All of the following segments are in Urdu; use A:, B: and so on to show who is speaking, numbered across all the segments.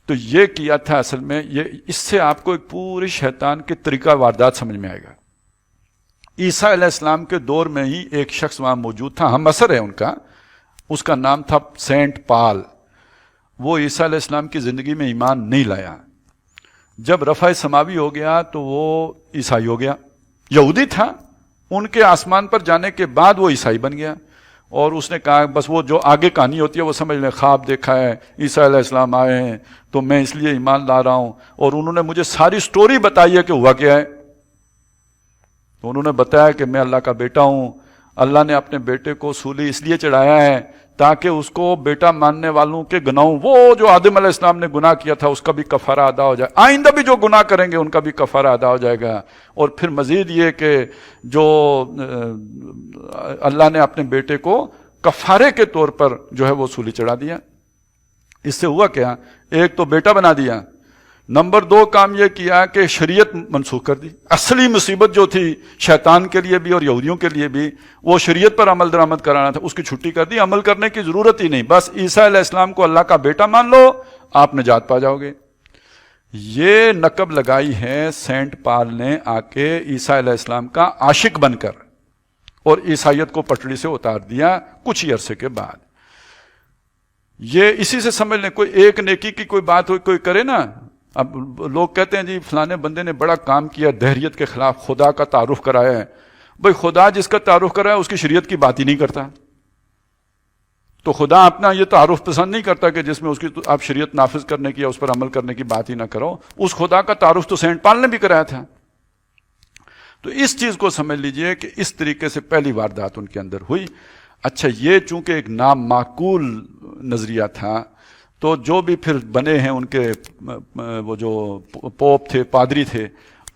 A: تو یہ کیا تھا اصل میں. یہ اس سے آپ کو ایک پوری شیطان کے طریقہ واردات سمجھ میں آئے گا. عیسیٰ علیہ السلام کے دور میں ہی ایک شخص وہاں موجود تھا, ہم عصر ہے ان کا, اس کا نام تھا سینٹ پال. وہ عیسیٰ علیہ السلام کی زندگی میں ایمان نہیں لایا. جب رفع سماوی ہو گیا تو وہ عیسائی ہو گیا. یہودی تھا, ان کے آسمان پر جانے کے بعد وہ عیسائی بن گیا. اور اس نے کہا بس وہ جو آگے کہانی ہوتی ہے وہ سمجھ لیں, خواب دیکھا ہے, عیسیٰ علیہ السلام آئے ہیں تو میں اس لیے ایمان لا رہا ہوں, اور انہوں نے مجھے ساری سٹوری بتائی ہے کہ ہوا کیا ہے. تو انہوں نے بتایا کہ میں اللہ کا بیٹا ہوں, اللہ نے اپنے بیٹے کو سولی اس لیے چڑھایا ہے تاکہ اس کو بیٹا ماننے والوں کے گناہوں, وہ جو آدم علیہ السلام نے گناہ کیا تھا اس کا بھی کفارہ ادا ہو جائے, آئندہ بھی جو گناہ کریں گے ان کا بھی کفارہ ادا ہو جائے گا. اور پھر مزید یہ کہ جو اللہ نے اپنے بیٹے کو کفارے کے طور پر جو ہے وہ سولی چڑھا دیا. اس سے ہوا کیا, ایک تو بیٹا بنا دیا, نمبر 2 کام یہ کیا کہ شریعت منسوخ کر دی. اصلی مصیبت جو تھی شیطان کے لیے بھی اور یہودیوں کے لیے بھی, وہ شریعت پر عمل درآمد کرانا تھا, اس کی چھٹی کر دی. عمل کرنے کی ضرورت ہی نہیں, بس عیسیٰ علیہ السلام کو اللہ کا بیٹا مان لو, آپ نجات پا جاؤ گے. یہ نقب لگائی ہے سینٹ پال نے آ کے عیسیٰ علیہ السلام کا عاشق بن کر, اور عیسائیت کو پٹڑی سے اتار دیا کچھ ہی عرصے کے بعد. یہ اسی سے سمجھ لیں, کوئی ایک نیکی کی کوئی بات ہو کوئی کرے نا. اب لوگ کہتے ہیں جی فلانے بندے نے بڑا کام کیا, دہریت کے خلاف خدا کا تعارف کرایا ہے. بھئی خدا جس کا تعارف کرایا اس کی شریعت کی بات ہی نہیں کرتا. تو خدا اپنا یہ تعارف پسند نہیں کرتا کہ جس میں اس کی آپ شریعت نافذ کرنے کی یا اس پر عمل کرنے کی بات ہی نہ کرو. اس خدا کا تعارف تو سینٹ پال نے بھی کرایا تھا. تو اس چیز کو سمجھ لیجئے کہ اس طریقے سے پہلی واردات ان کے اندر ہوئی. اچھا, یہ چونکہ ایک نامعقول نظریہ تھا, تو جو بھی پھر بنے ہیں ان کے وہ جو پوپ تھے, پادری تھے,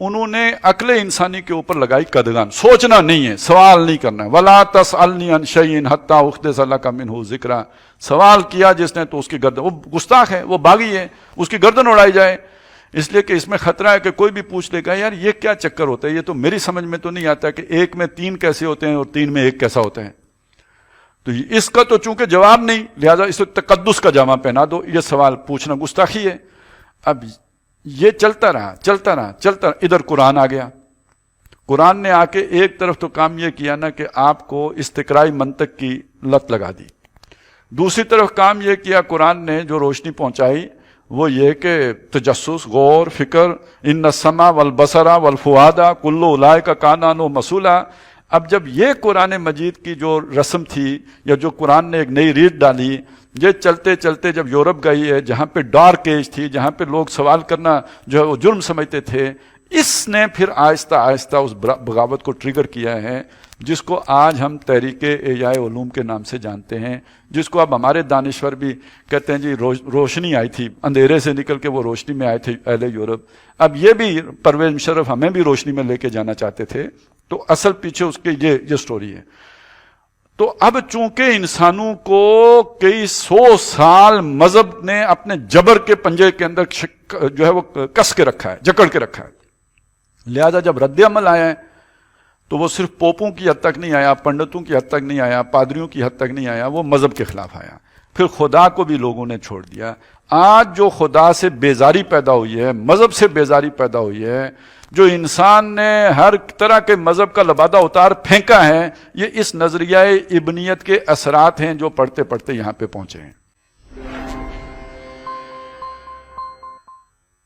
A: انہوں نے عقل انسانی کے اوپر لگائی قدغن. سوچنا نہیں ہے, سوال نہیں کرنا ہے. وَلَا تَسْأَلْنِي عَنْ شَيْءٍ حَتَّى أُحْدِثَ لَكَ مِنْهُ ذِكْرًا. سوال کیا جس نے تو اس کی گردن, وہ گستاخ ہے, وہ باغی ہے, اس کی گردن اڑائی جائے. اس لیے کہ اس میں خطرہ ہے کہ کوئی بھی پوچھ لے گا یار یہ کیا چکر ہوتا ہے, یہ تو میری سمجھ میں تو نہیں آتا کہ 1 میں 3 کیسے ہوتے ہیں اور 3 میں 1 کیسا ہوتا ہے. تو اس کا تو چونکہ جواب نہیں, لہذا اسے تقدس کا جامہ پہنا دو. یہ سوال پوچھنا گستاخی ہے. اب یہ چلتا رہا. ادھر قرآن آ گیا. قرآن نے آ کے ایک طرف تو کام یہ کیا نا کہ آپ کو استقرائی منطق کی لت لگا دی. دوسری طرف کام یہ کیا قرآن نے جو روشنی پہنچائی وہ یہ کہ تجسس, غور, فکر, ان السمع والبصر والفؤاد کل اولئک کان عنہ مسئولا. اب جب یہ قرآن مجید کی جو رسم تھی یا جو قرآن نے ایک نئی ریت ڈالی, یہ چلتے چلتے جب یورپ گئی ہے جہاں پہ ڈارک ایج تھی, جہاں پہ لوگ سوال کرنا جو ہے وہ جرم سمجھتے تھے, اس نے پھر آہستہ آہستہ اس بغاوت کو ٹریگر کیا ہے جس کو آج ہم تحریک احیاء علوم کے نام سے جانتے ہیں, جس کو اب ہمارے دانشور بھی کہتے ہیں جی روشنی آئی تھی, اندھیرے سے نکل کے وہ روشنی میں آئے تھے اہل یورپ. اب یہ بھی پرویز مشرف ہمیں بھی روشنی میں لے کے جانا چاہتے تھے. تو اصل پیچھے اس کے یہ سٹوری ہے. تو اب چونکہ انسانوں کو کئی 100 سال مذہب نے اپنے جبر کے پنجے کے اندر جو ہے وہ کس کے رکھا ہے, جکڑ کے رکھا ہے, لہذا جب رد عمل آیا ہے تو وہ صرف پوپوں کی حد تک نہیں آیا, پنڈتوں کی حد تک نہیں آیا, پادریوں کی حد تک نہیں آیا, وہ مذہب کے خلاف آیا. پھر خدا کو بھی لوگوں نے چھوڑ دیا. آج جو خدا سے بیزاری پیدا ہوئی ہے, مذہب سے بیزاری پیدا ہوئی ہے, جو انسان نے ہر طرح کے مذہب کا لبادہ اتار پھینکا ہے, یہ اس نظریہ ابنیت کے اثرات ہیں جو پڑھتے پڑھتے یہاں پہ پہنچے ہیں.